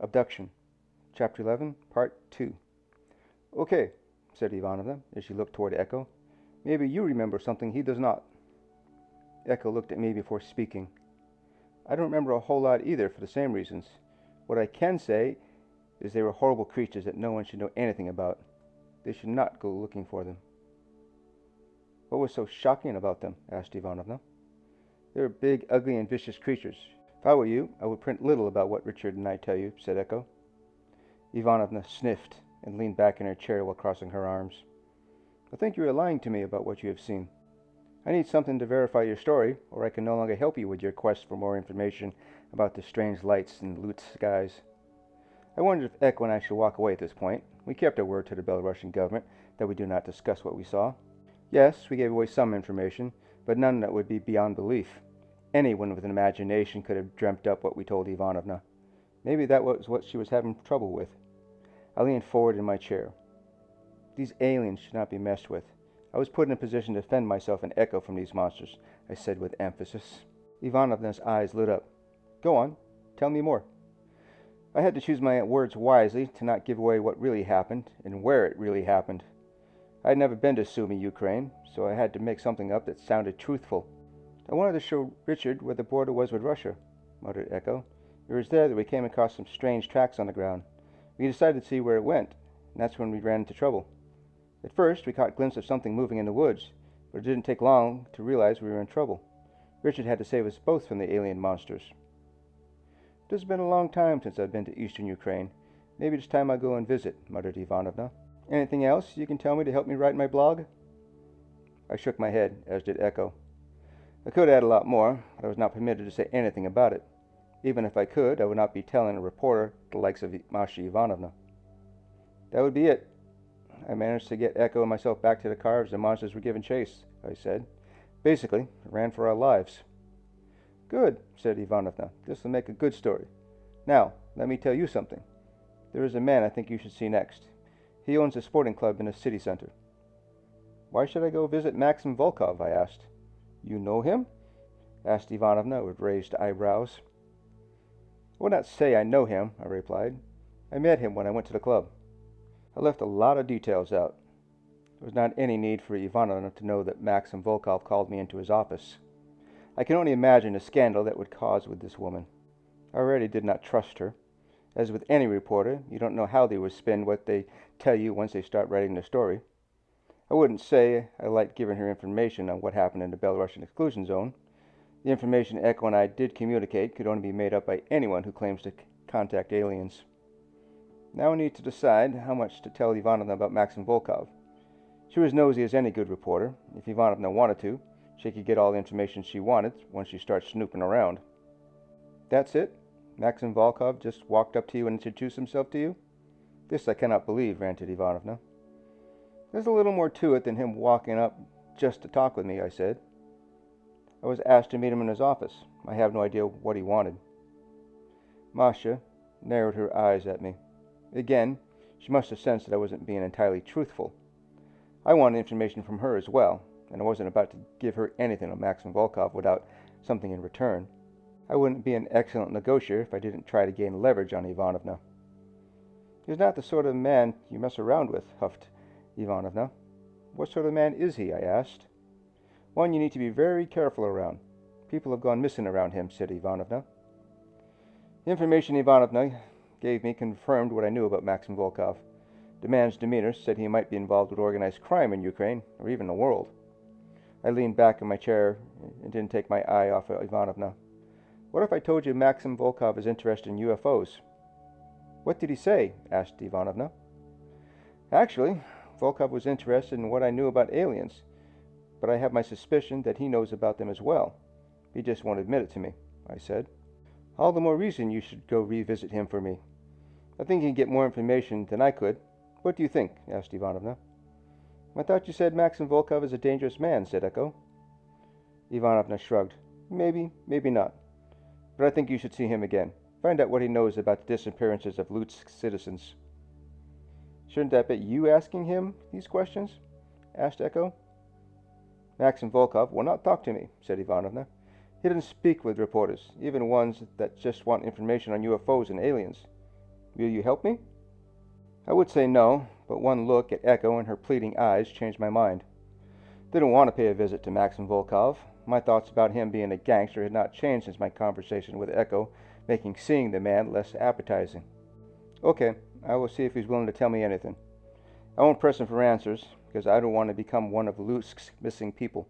Abduction, Chapter 11, Part 2. Okay, said Ivanovna, as she looked toward Echo. Maybe you remember something he does not. Echo looked at me before speaking. I don't remember a whole lot either, for the same reasons. What I can say is they were horrible creatures that no one should know anything about. They should not go looking for them. What was so shocking about them? Asked Ivanovna. They were big, ugly, and vicious creatures. If I were you, I would print little about what Richard and I tell you, said Echo. Ivanovna sniffed and leaned back in her chair while crossing her arms. I think you are lying to me about what you have seen. I need something to verify your story, or I can no longer help you with your quest for more information about the strange lights and loot skies. I wondered if Echo and I should walk away at this point. We kept our word to the Belarusian government that we do not discuss what we saw. Yes, we gave away some information, but none that would be beyond belief. Anyone with an imagination could have dreamt up what we told Ivanovna. Maybe that was what she was having trouble with. I leaned forward in my chair. These aliens should not be messed with. I was put in a position to defend myself and Echo from these monsters, I said with emphasis. Ivanovna's eyes lit up. Go on, tell me more. I had to choose my words wisely to not give away what really happened and where it really happened. I had never been to Sumy, Ukraine, so I had to make something up that sounded truthful. I wanted to show Richard where the border was with Russia, muttered Echo. It was there that we came across some strange tracks on the ground. We decided to see where it went, and that's when we ran into trouble. At first, we caught a glimpse of something moving in the woods, but it didn't take long to realize we were in trouble. Richard had to save us both from the alien monsters. It has been a long time since I've been to eastern Ukraine. Maybe it's time I go and visit, muttered Ivanovna. Anything else you can tell me to help me write my blog? I shook my head, as did Echo. I could add a lot more, but I was not permitted to say anything about it. Even if I could, I would not be telling a reporter the likes of Masha Ivanovna. That would be it. I managed to get Echo and myself back to the car as the monsters were given chase, I said. Basically, ran for our lives. Good, said Ivanovna. This will make a good story. Now, let me tell you something. There is a man I think you should see next. He owns a sporting club in the city center. Why should I go visit Maxim Volkov? I asked. You know him? Asked Ivanovna with raised eyebrows. I would not say I know him, I replied. I met him when I went to the club. I left a lot of details out. There was not any need for Ivanovna to know that Maxim Volkov called me into his office. I can only imagine the scandal that would cause with this woman. I already did not trust her. As with any reporter, you don't know how they will spin what they tell you once they start writing the story. I wouldn't say I liked giving her information on what happened in the Belarusian exclusion zone. The information Echo and I did communicate could only be made up by anyone who claims to contact aliens. Now I need to decide how much to tell Ivanovna about Maxim Volkov. She was nosy as any good reporter. If Ivanovna wanted to, she could get all the information she wanted once she starts snooping around. That's it? Maxim Volkov just walked up to you and introduced himself to you? This I cannot believe, ranted Ivanovna. There's a little more to it than him walking up just to talk with me, I said. I was asked to meet him in his office. I have no idea what he wanted. Masha narrowed her eyes at me. Again, she must have sensed that I wasn't being entirely truthful. I wanted information from her as well, and I wasn't about to give her anything on Maxim Volkov without something in return. I wouldn't be an excellent negotiator if I didn't try to gain leverage on Ivanovna. He's not the sort of man you mess around with, huffed Ivanovna. What sort of man is he? I asked. One you need to be very careful around. People have gone missing around him, said Ivanovna. The information Ivanovna gave me confirmed what I knew about Maxim Volkov. The man's demeanor said he might be involved with organized crime in Ukraine, or even the world. I leaned back in my chair and didn't take my eye off of Ivanovna. What if I told you Maxim Volkov is interested in UFOs? What did he say? Asked Ivanovna. Actually, Volkov was interested in what I knew about aliens, but I have my suspicion that he knows about them as well. He just won't admit it to me, I said. All the more reason you should go revisit him for me. I think you can get more information than I could. What do you think? Asked Ivanovna. I thought you said Maxim Volkov is a dangerous man, said Echo. Ivanovna shrugged. Maybe, maybe not. But I think you should see him again. Find out what he knows about the disappearances of Lutsk citizens. Shouldn't that be you asking him these questions? Asked Echo. Maxim Volkov will not talk to me, said Ivanovna. He doesn't speak with reporters, even ones that just want information on UFOs and aliens. Will you help me? I would say no, but one look at Echo and her pleading eyes changed my mind. Didn't want to pay a visit to Maxim Volkov. My thoughts about him being a gangster had not changed since my conversation with Echo, making seeing the man less appetizing. Okay, I will see if he's willing to tell me anything. I won't press him for answers, because I don't want to become one of Lusk's missing people.